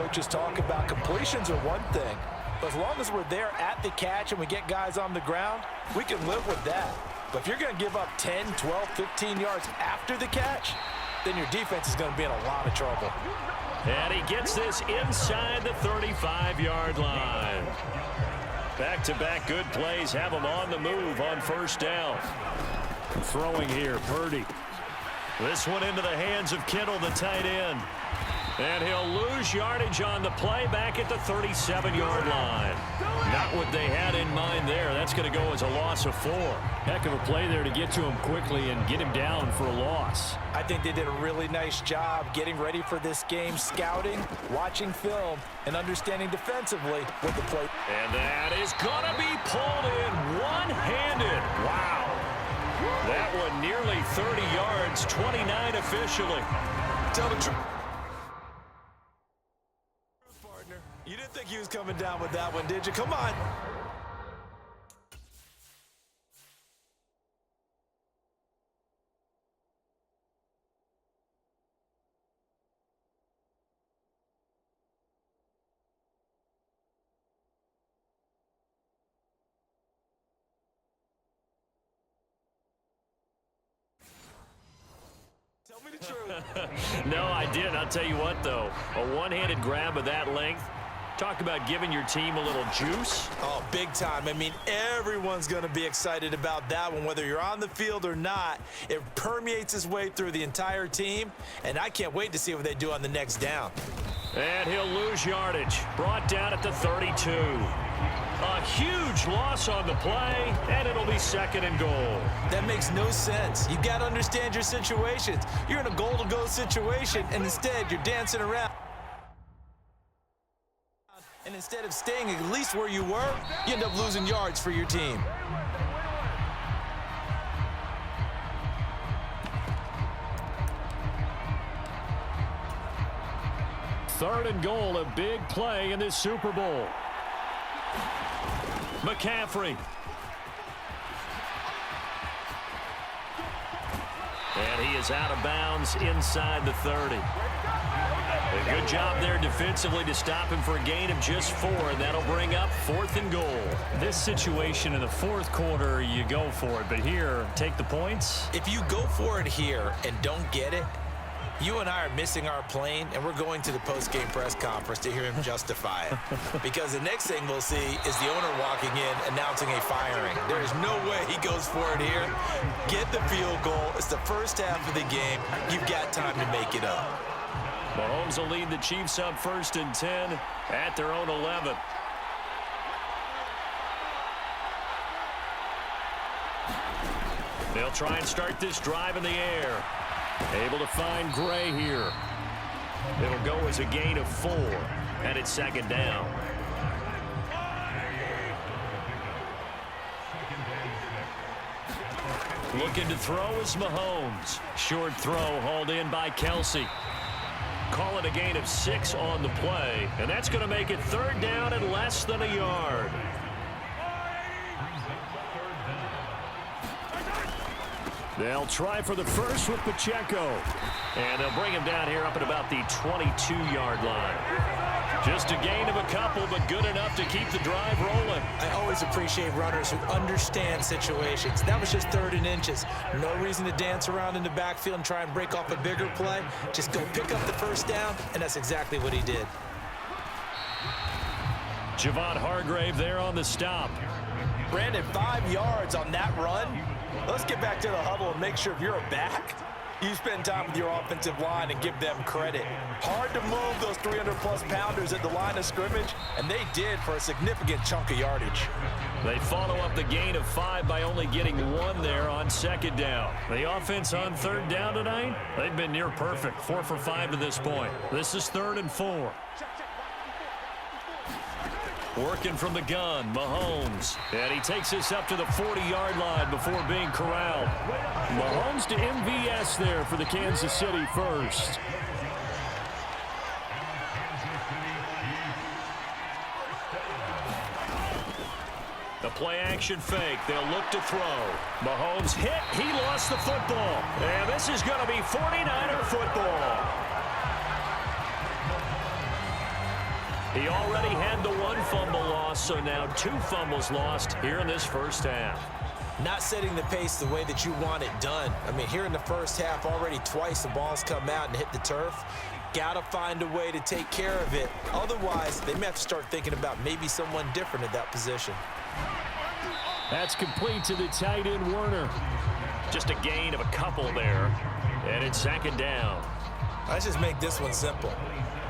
coaches talk about completions are one thing, but as long as we're there at the catch and we get guys on the ground, we can live with that. But if you're going to give up 10, 12, 15 yards after the catch, then your defense is going to be in a lot of trouble. And he gets this inside the 35-yard line. Back-to-back good plays have him on the move on first down. Throwing here, Purdy. This one into the hands of Kittle, the tight end. And he'll lose yardage on the play back at the 37-yard line. Not what they had in mind there. That's going to go as a loss of 4. Heck of a play there to get to him quickly and get him down for a loss. I think they did a really nice job getting ready for this game, scouting, watching film, and understanding defensively what the play. And that is going to be pulled in one-handed. Wow. That one nearly 30 yards, 29 officially. Tell the truth. You didn't think he was coming down with that one, did you? Come on. Tell me the truth. No, I didn't. I'll tell you what, though. A one-handed grab of that length. Talk about giving your team a little juice. Oh, big time. I mean, everyone's going to be excited about that one, whether you're on the field or not. It permeates its way through the entire team, and I can't wait to see what they do on the next down. And he'll lose yardage. Brought down at the 32. A huge loss on the play, and it'll be 2nd and goal. That makes no sense. You got to understand your situations. You're in a goal-to-go situation, and instead you're dancing around. And instead of staying at least where you were, you end up losing yards for your team. Third and goal, a big play in this Super Bowl. McCaffrey. And he is out of bounds inside the 30. A good job there defensively to stop him for a gain of just 4, and that'll bring up 4th and goal. This situation in the 4th quarter, you go for it. But here, take the points. If you go for it here and don't get it, you and I are missing our plane, and we're going to the post-game press conference to hear him justify it. Because the next thing we'll see is the owner walking in announcing a firing. There is no way he goes for it here. Get the field goal. It's the first half of the game. You've got time to make it up. Mahomes will lead the Chiefs up 1st and 10 at their own 11. They'll try and start this drive in the air. Able to find Gray here. It'll go as a gain of 4, and it's 2nd down. Looking to throw is Mahomes. Short throw hauled in by Kelsey. Call it a gain of 6 on the play, and that's going to make it 3rd down and less than a yard. They'll try for the first with Pacheco. And they'll bring him down here up at about the 22-yard line. Just a gain of a couple, but good enough to keep the drive rolling. I always appreciate runners who understand situations. That was just 3rd and inches. No reason to dance around in the backfield and try and break off a bigger play. Just go pick up the first down, and that's exactly what he did. Javon Hargrave there on the stop. Brandon, 5 yards on that run. Let's get back to the huddle and make sure if you're a back, you spend time with your offensive line and give them credit. Hard to move those 300-plus pounders at the line of scrimmage, and they did for a significant chunk of yardage. They follow up the gain of 5 by only getting 1 there on 2nd down. The offense on 3rd down tonight, they've been near perfect, 4 for 5 to this point. This is 3rd and 4. Working from the gun, Mahomes. And he takes this up to the 40-yard line before being corralled. Mahomes to MVS there for the Kansas City first. The play-action fake. They'll look to throw. Mahomes hit. He lost the football. And this is going to be 49er football. He already had the one fumble loss, so now 2 fumbles lost here in this first half. Not setting the pace the way that you want it done. I mean, here in the first half, already twice the ball's come out and hit the turf. Got to find a way to take care of it. Otherwise, they may have to start thinking about maybe someone different at that position. That's complete to the tight end, Werner. Just a gain of a couple there, and it's 2nd down. Let's just make this one simple.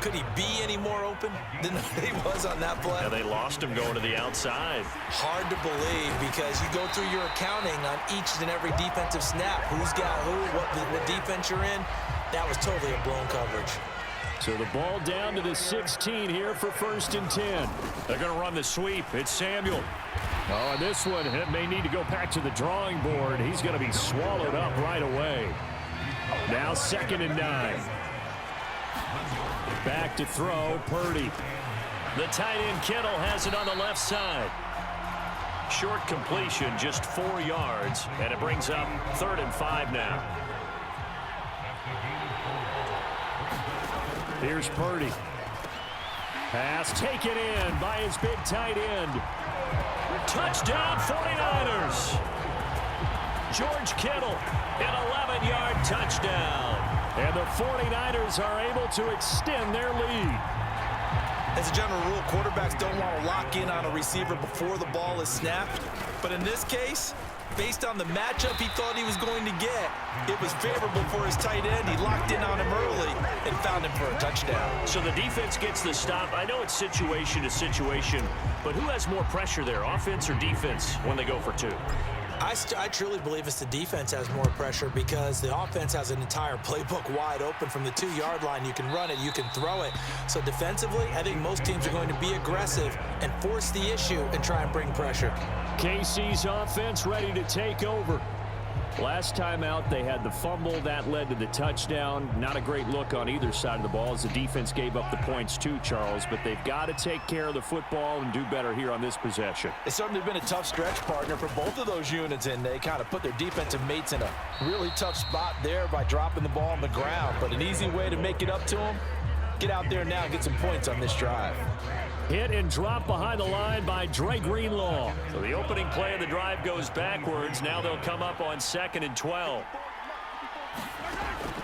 Could he be any more open than he was on that play? Yeah, they lost him going to the outside. Hard to believe because you go through your accounting on each and every defensive snap. Who's got who, what defense you're in. That was totally a blown coverage. So the ball down to the 16 here for 1st and 10. They're going to run the sweep. It's Samuel. Oh, and this one may need to go back to the drawing board. He's going to be swallowed up right away. Now 2nd and 9. Back to throw, Purdy. The tight end, Kittle, has it on the left side. Short completion, just 4 yards, and it brings up 3rd and 5 now. Here's Purdy. Pass taken in by his big tight end. Touchdown, 49ers. George Kittle, an 11-yard touchdown. And the 49ers are able to extend their lead. As a general rule, quarterbacks don't want to lock in on a receiver before the ball is snapped. But in this case, based on the matchup he thought he was going to get, it was favorable for his tight end. He locked in on him early and found him for a touchdown. So the defense gets the stop. I know it's situation to situation, but who has more pressure there, offense or defense, when they go for 2? I truly believe it's the defense has more pressure because the offense has an entire playbook wide open from the 2-yard line. You can run it, you can throw it. So defensively, I think most teams are going to be aggressive and force the issue and try and bring pressure. KC's offense ready to take over. Last time out, they had the fumble. That led to the touchdown. Not a great look on either side of the ball as the defense gave up the points too, Charles. But they've got to take care of the football and do better here on this possession. It's certainly been a tough stretch, partner, for both of those units, and they kind of put their defensive mates in a really tough spot there by dropping the ball on the ground. But an easy way to make it up to them, get out there now and get some points on this drive. Hit and drop behind the line by Dre Greenlaw. So the opening play of the drive goes backwards. Now they'll come up on 2nd and 12.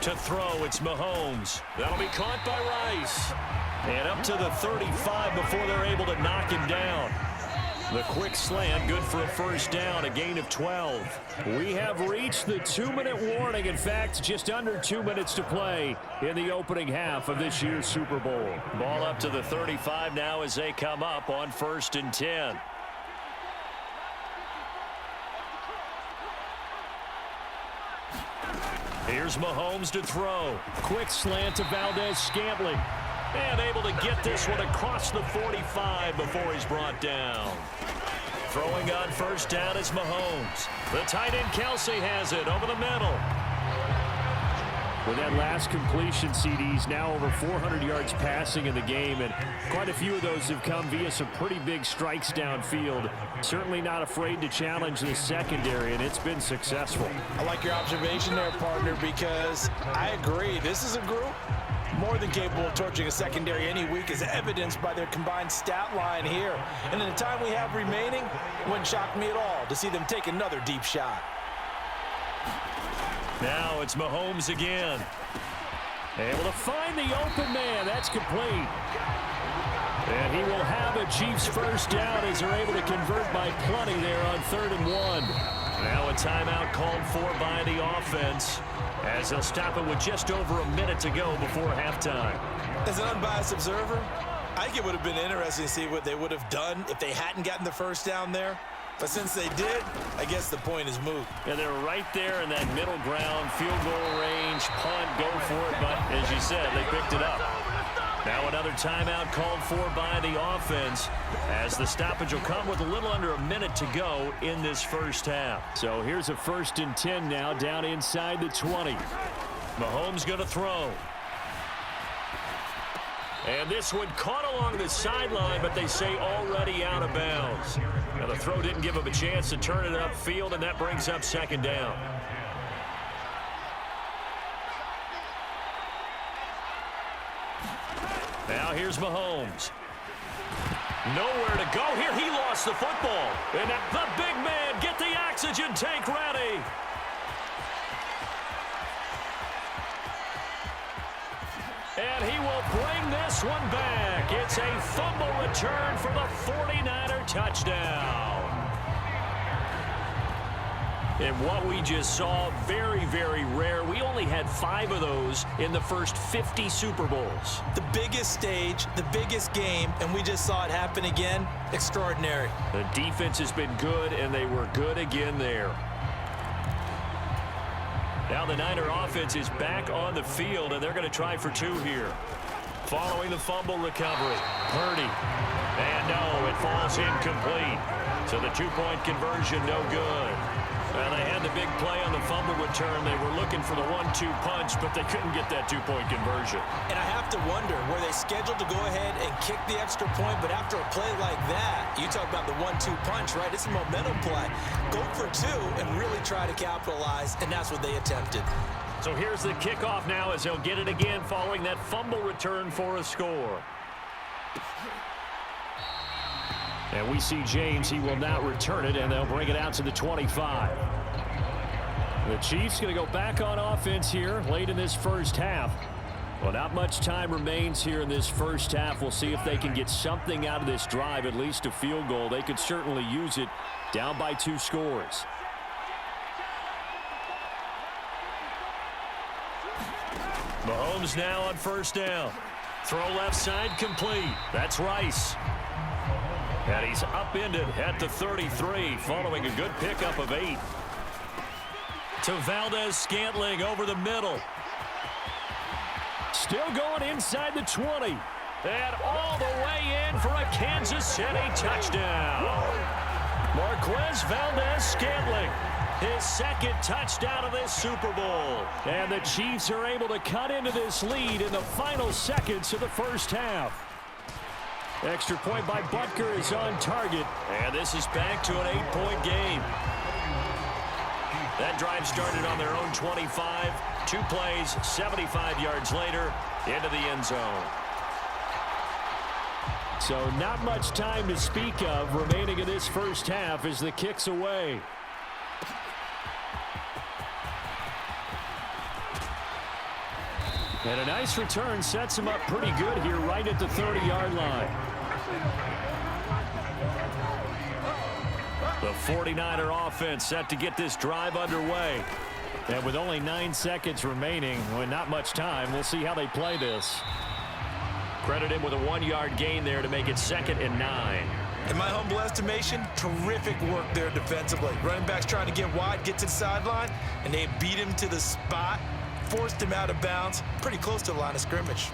To throw, it's Mahomes. That'll be caught by Rice. And up to the 35 before they're able to knock him down. The quick slant, good for a 1st down, a gain of 12. We have reached the 2-minute warning. In fact, just under 2 minutes to play in the opening half of this year's Super Bowl. Ball up to the 35 now as they come up on 1st and 10. Here's Mahomes to throw. Quick slant to Valdez-Scantling. And able to get this one across the 45 before he's brought down. Throwing on 1st down is Mahomes. The tight end Kelsey has it over the middle. With that last completion, CD's now over 400 yards passing in the game, and quite a few of those have come via some pretty big strikes downfield. Certainly not afraid to challenge the secondary, and it's been successful. I like your observation there, partner, because I agree. This is a group more than capable of torching a secondary any week, as evidenced by their combined stat line here. And in the time we have remaining, it wouldn't shock me at all to see them take another deep shot. Now it's Mahomes again. Able to find the open man. That's complete. And he will have a Chiefs 1st down as they're able to convert by plenty there on 3rd and 1. Now a timeout called for by the offense, as they'll stop it with just over a minute to go before halftime. As an unbiased observer, I think it would have been interesting to see what they would have done if they hadn't gotten the 1st down there. But since they did, I guess the point is moot. Yeah, they're right there in that middle ground, field goal range, punt, go for it. But as you said, they picked it up. Now another timeout called for by the offense, as the stoppage will come with a little under a minute to go in this first half. So here's a 1st and 10 now, down inside the 20. Mahomes going to throw. And this one caught along the sideline, but they say already out of bounds. Now the throw didn't give him a chance to turn it upfield, and that brings up 2nd down. Now here's Mahomes. Nowhere to go here. He lost the football. And the big man, get the oxygen tank ready. And he will bring this one back. It's a fumble return for the 49er touchdown. And what we just saw, very, very rare. We only had 5 of those in the first 50 Super Bowls. The biggest stage, the biggest game, and we just saw it happen again. Extraordinary. The defense has been good, and they were good again there. Now the Niner offense is back on the field, and they're going to try for 2 here. Following the fumble recovery, Purdy. And no, it falls incomplete. So the 2-point conversion, no good. Well, they had the big play on the fumble return. They were looking for the 1-2 punch, but they couldn't get that 2-point conversion. And I have to wonder, were they scheduled to go ahead and kick the extra point? But after a play like that, you talk about the 1-2 punch, right? It's a momentum play. Go for 2 and really try to capitalize, and that's what they attempted. So here's the kickoff now as they'll get it again following that fumble return for a score. And we see James. He will not return it, and they'll bring it out to the 25. The Chiefs going to go back on offense here late in this first half. Well, not much time remains here in this first half. We'll see if they can get something out of this drive, at least a field goal. They could certainly use it down by 2 scores. Mahomes now on first down. Throw left side complete. That's Rice. And he's upended at the 33 following a good pickup of 8. To Valdez-Scantling over the middle. Still going inside the 20. And all the way in for a Kansas City touchdown. Marquez Valdez-Scantling, his 2nd touchdown of this Super Bowl. And the Chiefs are able to cut into this lead in the final seconds of the first half. Extra point by Butker is on target. And this is back to an 8-point game. That drive started on their own 25. 2 plays, 75 yards later, into the end zone. So not much time to speak of remaining in this first half as the kick's away. And a nice return sets him up pretty good here right at the 30-yard line. The 49er offense set to get this drive underway. And with only 9 seconds remaining, with not much time, we'll see how they play this. Credit him with a 1-yard gain there to make it 2nd and 9. In my humble estimation, terrific work there defensively. Running backs trying to get wide, get to the sideline, and they beat him to the spot, forced him out of bounds, pretty close to the line of scrimmage.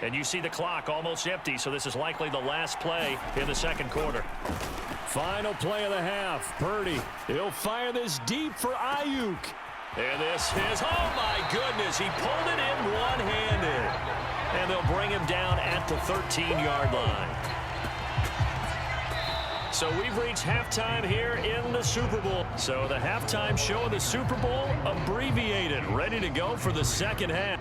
And you see the clock almost empty, so this is likely the last play in the 2nd quarter. Final play of the half. Purdy, he'll fire this deep for Ayuk. And this is, oh my goodness, he pulled it in one-handed. And they'll bring him down at the 13-yard line. So we've reached halftime here in the Super Bowl. So the halftime show of the Super Bowl abbreviated, ready to go for the second half.